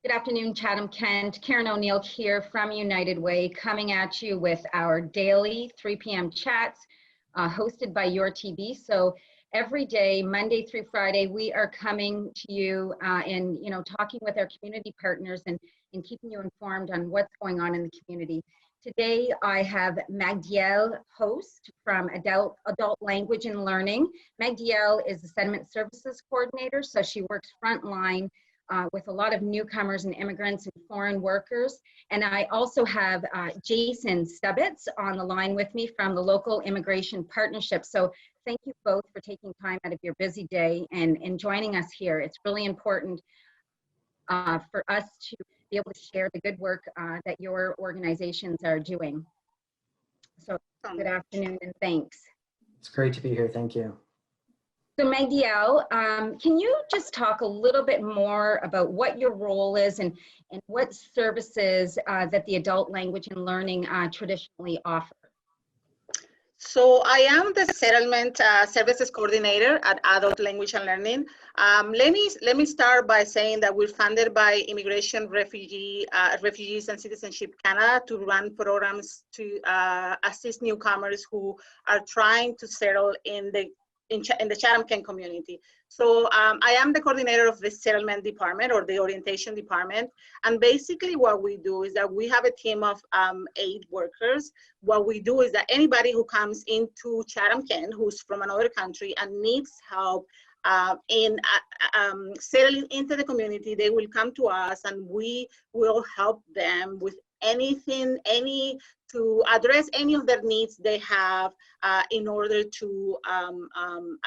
Good afternoon, Chatham-Kent. Karen O'Neill here from United Way, coming at you with our daily 3 p.m. chats hosted by Your TV. So every day, Monday through Friday, we are coming to you and talking with our community partners and keeping you informed on what's going on in the community. Today, I have Magdiel Host from Adult Language and Learning. Magdiel is the Settlement Services Coordinator, so she works frontline with a lot of newcomers and immigrants and foreign workers. And I also have Jason Stubitz on the line with me from the local Immigration Partnership. So thank you both for taking time out of your busy day and joining us here. It's really important for us to be able to share the good work that your organizations are doing. So good afternoon and thanks. It's great to be here, thank you. So Magdiel, can you just talk a little bit more about what your role is and what services that the Adult Language and Learning traditionally offer? So I am the Settlement Services Coordinator at Adult Language and Learning. Let me start by saying that we're funded by Immigration, Refugees and Citizenship Canada to run programs to assist newcomers who are trying to settle in the Chatham-Kent community. So I am the coordinator of the settlement department or the orientation department. And basically what we do is that we have a team of 8 workers. What we do is that anybody who comes into Chatham-Kent who's from another country and needs help in settling into the community, they will come to us and we will help them with anything, to address any of their needs they have in order to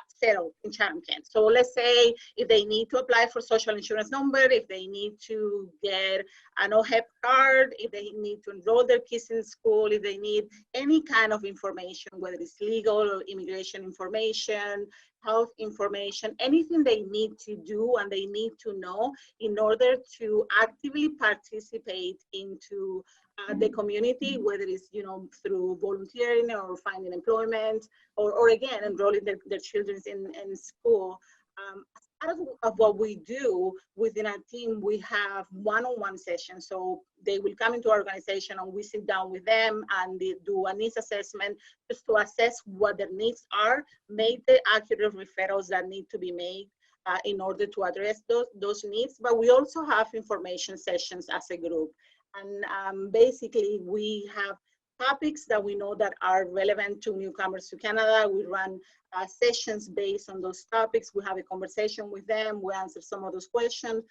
settle in Chatham-Kent. So let's say if they need to apply for social insurance number, if they need to get an OHEP card, if they need to enroll their kids in school, if they need any kind of information, whether it's legal or immigration information, health information, anything they need to do and they need to know in order to actively participate into the community, whether it's through volunteering or finding employment, or again enrolling their children in school. As part of what we do within our team, we have one-on-one sessions. So they will come into our organization and we sit down with them and they do a needs assessment just to assess what their needs are, make the accurate referrals that need to be made in order to address those needs. But we also have information sessions as a group. And basically we have topics that we know that are relevant to newcomers to Canada. We run sessions based on those topics. We have a conversation with them. We answer some of those questions.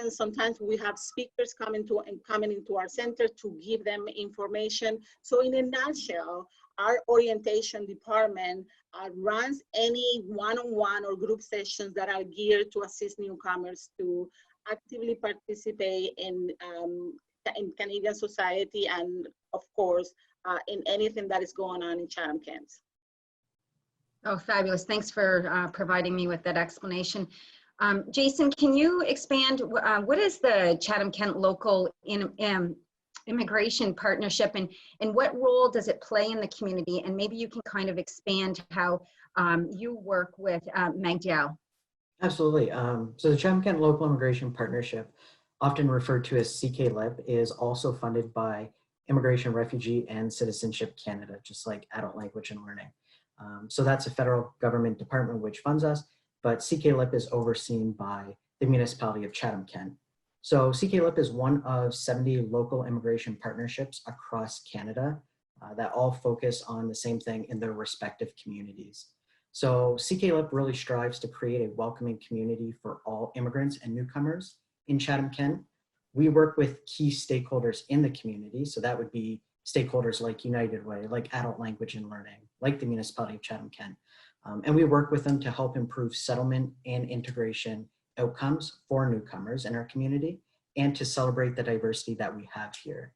Sometimes we have speakers coming into our center to give them information. So in a nutshell, our orientation department runs any one-on-one or group sessions that are geared to assist newcomers to actively participate in Canadian society and, of course, in anything that is going on in Chatham-Kent. Oh, fabulous. Thanks for providing me with that explanation. Jason, can you expand, what is the Chatham-Kent Local Immigration Partnership and what role does it play in the community? And maybe you can kind of expand how you work with Magdiel. Absolutely. So the Chatham-Kent Local Immigration Partnership, often referred to as CKLIP, is also funded by Immigration, Refugee and Citizenship Canada, just like Adult Language and Learning. So that's a federal government department which funds us, but CKLIP is overseen by the municipality of Chatham-Kent. So CKLIP is one of 70 local immigration partnerships across Canada that all focus on the same thing in their respective communities. So CKLIP really strives to create a welcoming community for all immigrants and newcomers in Chatham-Kent. We work with key stakeholders in the community. So that would be stakeholders like United Way, like Adult Language and Learning, like the municipality of Chatham-Kent. And we work with them to help improve settlement and integration outcomes for newcomers in our community and to celebrate the diversity that we have here.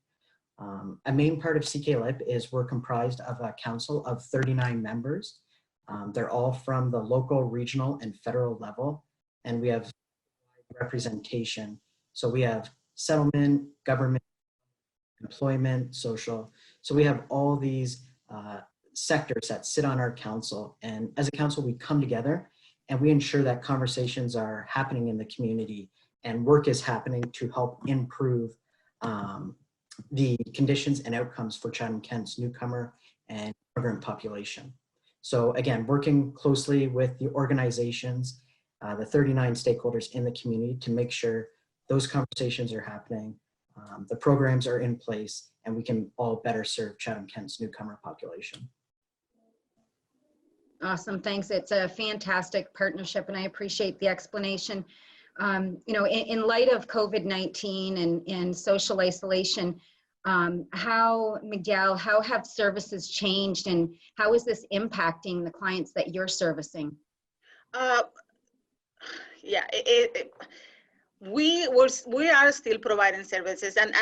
A main part of CKLIP is we're comprised of a council of 39 members. They're all from the local, regional, and federal level. And we have representation. So we have settlement, government, employment, social. So we have all these sectors that sit on our council. And as a council, we come together and we ensure that conversations are happening in the community and work is happening to help improve the conditions and outcomes for Chatham-Kent's newcomer and immigrant population. So again, working closely with the organizations, the 39 stakeholders in the community to make sure those conversations are happening, the programs are in place, and we can all better serve Chatham-Kent's newcomer population. Awesome, thanks. It's a fantastic partnership, and I appreciate the explanation. You know, in light of COVID-19 and social isolation, Miguel, how have services changed, and how is this impacting the clients that you're servicing? Yeah, we are still providing services, and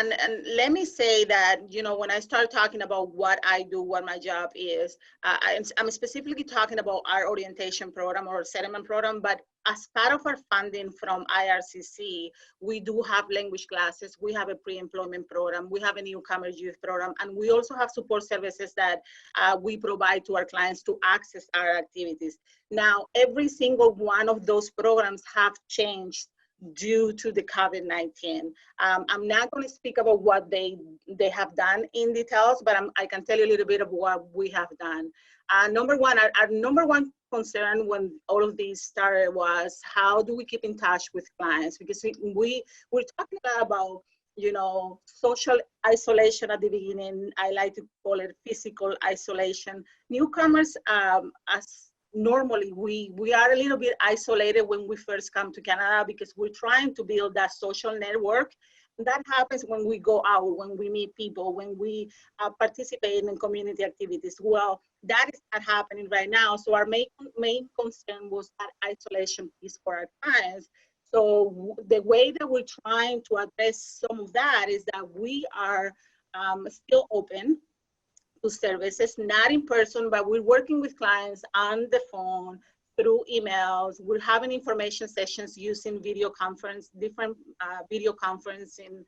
let me say that, you know, when I start talking about what I do, what my job is, I'm specifically talking about our orientation program or settlement program, but as part of our funding from IRCC, we do have language classes, we have a pre-employment program, we have a newcomer youth program, and we also have support services that we provide to our clients to access our activities. Now, every single one of those programs have changed due to the COVID-19. I'm not going to speak about what they have done in details, but I can tell you a little bit of what we have done. Number one, our number one concern when all of this started was, how do we keep in touch with clients? Because we're talking about, you know, social isolation at the beginning. I like to call it physical isolation. Newcomers, as normally, we are a little bit isolated when we first come to Canada because we're trying to build that social network. And that happens when we go out, when we meet people, when we participate in community activities. Well, that is not happening right now. So our main concern was that isolation piece for our clients. So the way that we're trying to address some of that is that we are still open to services, not in person, but we're working with clients on the phone, through emails. We're having information sessions using video conference, different video conferencing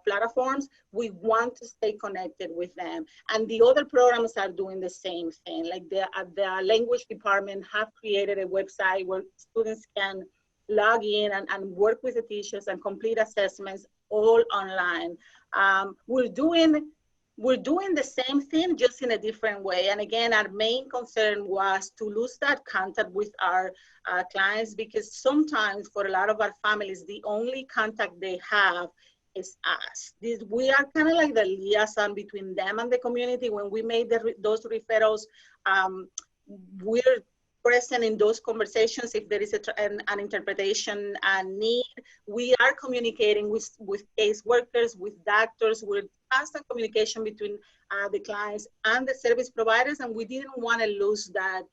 platforms. We want to stay connected with them. And the other programs are doing the same thing. Like the language department have created a website where students can log in and work with the teachers and complete assessments all online. We're doing the same thing, just in a different way. And again, our main concern was to lose that contact with our clients, because sometimes for a lot of our families, the only contact they have is us. We are kind of like the liaison between them and the community. When we made those referrals, we're present in those conversations. If there is an interpretation need, we are communicating with case workers, with doctors, with constant communication between the clients and the service providers, and we didn't want to lose that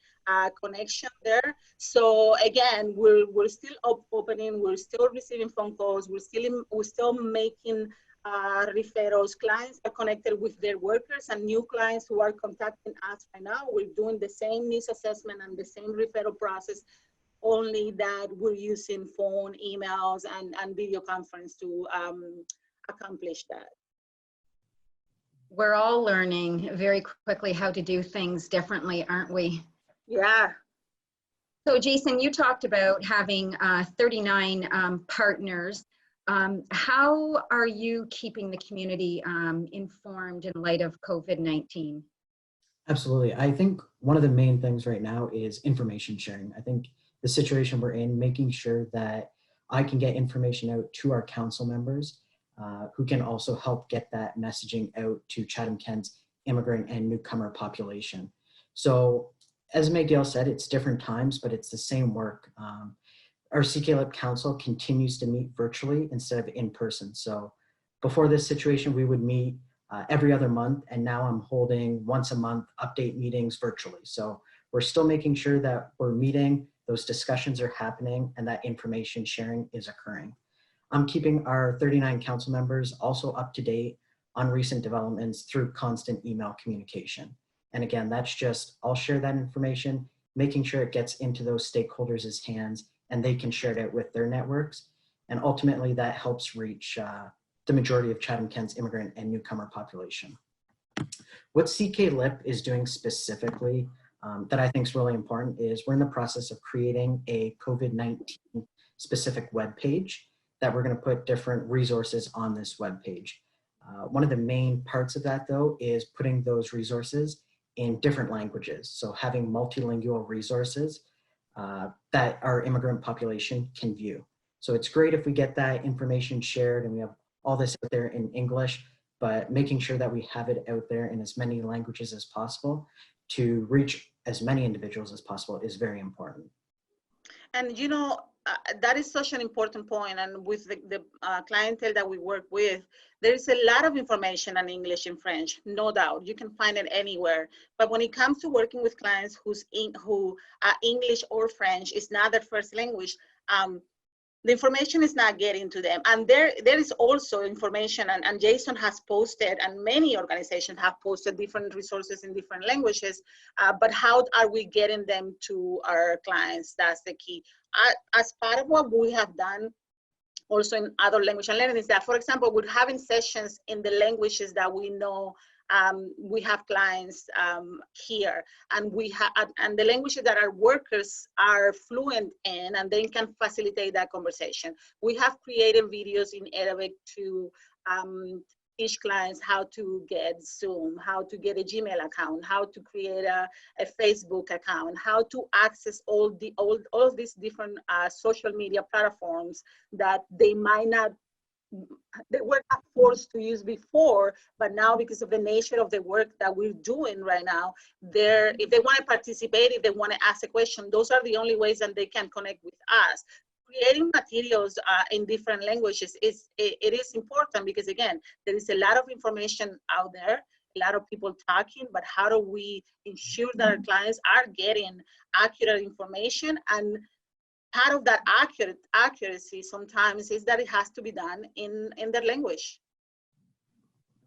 connection there. So again, we're still opening, we're still receiving phone calls, we're still making referrals. Clients are connected with their workers, and new clients who are contacting us right now, we're doing the same needs assessment and the same referral process, only that we're using phone, emails, and video conference to accomplish that. We're all learning very quickly how to do things differently, aren't we? Yeah. So Jason, you talked about having 39 partners. How are you keeping the community informed in light of COVID-19? Absolutely. I think one of the main things right now is information sharing. I think the situation we're in, making sure that I can get information out to our council members who can also help get that messaging out to Chatham-Kent's immigrant and newcomer population. So as Miguel said, it's different times, but it's the same work. Our CKLIP Council continues to meet virtually instead of in person. So before this situation, we would meet every other month, and now I'm holding once a month update meetings virtually. So we're still making sure that we're meeting, those discussions are happening, and that information sharing is occurring. I'm keeping our 39 council members also up to date on recent developments through constant email communication. And again, that's just, I'll share that information, making sure it gets into those stakeholders' hands and they can share it out with their networks. And ultimately that helps reach the majority of Chatham-Kent's immigrant and newcomer population. What CKLIP is doing specifically that I think is really important is we're in the process of creating a COVID-19 specific web page. that we're going to put different resources on this web page. One of the main parts of that, though, is putting those resources in different languages. So having multilingual resources that our immigrant population can view. So it's great if we get that information shared and we have all this out there in English, but making sure that we have it out there in as many languages as possible to reach as many individuals as possible is very important. And you know, that is such an important point. And with the clientele that we work with, there is a lot of information in English and French, no doubt. You can find it anywhere. But when it comes to working with clients who English or French is not their first language, the information is not getting to them. And there is also information, and Jason has posted, and many organizations have posted different resources in different languages, but how are we getting them to our clients? That's the key. As part of what we have done also in adult language and learning is that, for example, we're having sessions in the languages that we know we have clients here, and and the languages that our workers are fluent in, and they can facilitate that conversation. We have created videos in Arabic to teach clients how to get Zoom, how to get a Gmail account, how to create a Facebook account, how to access all of these different social media platforms that they were not forced to use before, but now because of the nature of the work that we're doing right now, if they want to participate, if they want to ask a question, those are the only ways that they can connect with us. Creating materials in different languages it is important, because again, there is a lot of information out there, a lot of people talking, but how do we ensure that our clients are getting accurate information? And part of that accuracy sometimes is that it has to be done in their language.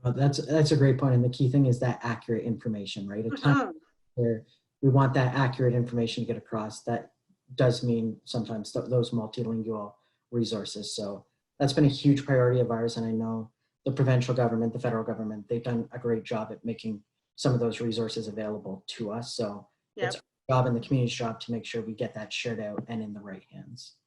Well, that's a great point. And the key thing is that accurate information, right? A time where we want that accurate information to get across, that does mean sometimes those multilingual resources. So that's been a huge priority of ours. And I know the provincial government, the federal government, they've done a great job at making some of those resources available to us. So it's our job and the community's job to make sure we get that shared out and in the right hands.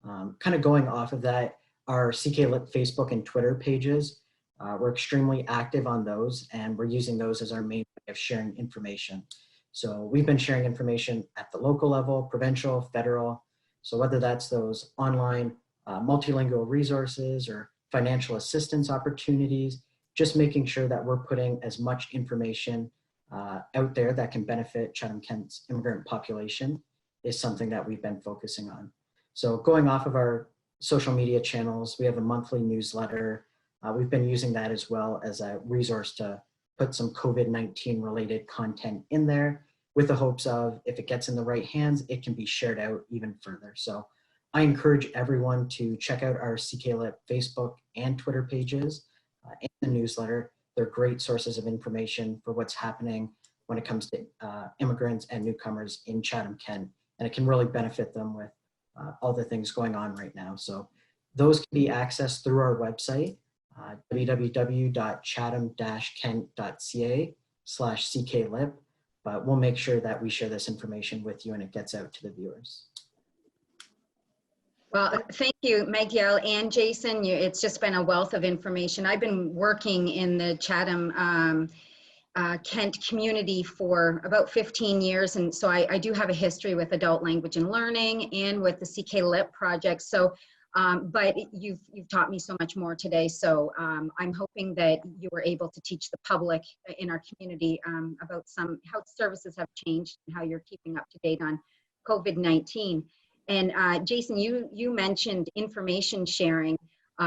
Kind of going off of that, our CK-LIP Facebook and Twitter pages, we're extremely active on those, and we're using those as our main way of sharing information. So we've been sharing information at the local level, provincial, federal. So whether that's those online multilingual resources or financial assistance opportunities, just making sure that we're putting as much information out there that can benefit Chatham-Kent's immigrant population is something that we've been focusing on. So going off of our social media channels, we have a monthly newsletter. We've been using that as well as a resource to put some COVID-19 related content in there with the hopes of, if it gets in the right hands, it can be shared out even further. So I encourage everyone to check out our CK-LIP Facebook and Twitter pages and the newsletter. They're great sources of information for what's happening when it comes to immigrants and newcomers in Chatham-Kent, and it can really benefit them with all the things going on right now. So those can be accessed through our website, www.chatham-kent.ca/CK-LIP, but we'll make sure that we share this information with you and it gets out to the viewers. Well, thank you, Miguel and Jason. It's just been a wealth of information. I've been working in the Chatham Kent community for about 15 years. And so I do have a history with adult language and learning and with the CK-LIP project. So, but you've taught me so much more today. So I'm hoping that you were able to teach the public in our community about how services have changed and how you're keeping up to date on COVID-19. And Jason, you mentioned information sharing.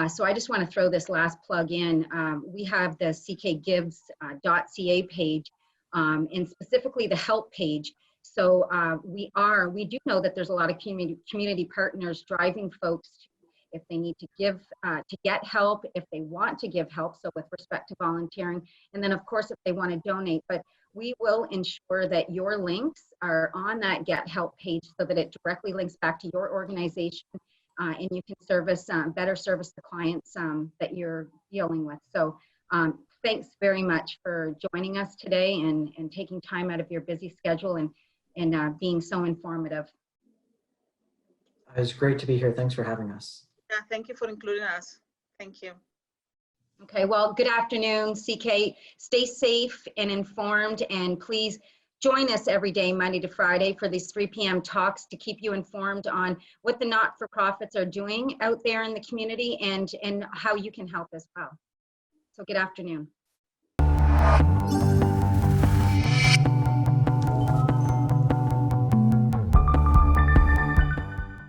So I just want to throw this last plug in. We have the ckgives.ca page, and specifically the help page. So we do know that there's a lot of community partners driving folks if they need to get help, if they want to give help, so with respect to volunteering, and then of course if they want to donate. But we will ensure that your links are on that Get Help page so that it directly links back to your organization, and you can better service the clients that you're dealing with. So thanks very much for joining us today and taking time out of your busy schedule and being so informative. It was great to be here. Thanks for having us. Yeah, thank you for including us. Thank you. Okay, well, good afternoon, CK. Stay safe and informed, and please join us every day, Monday to Friday, for these 3 p.m. talks to keep you informed on what the not-for-profits are doing out there in the community and how you can help as well. So good afternoon.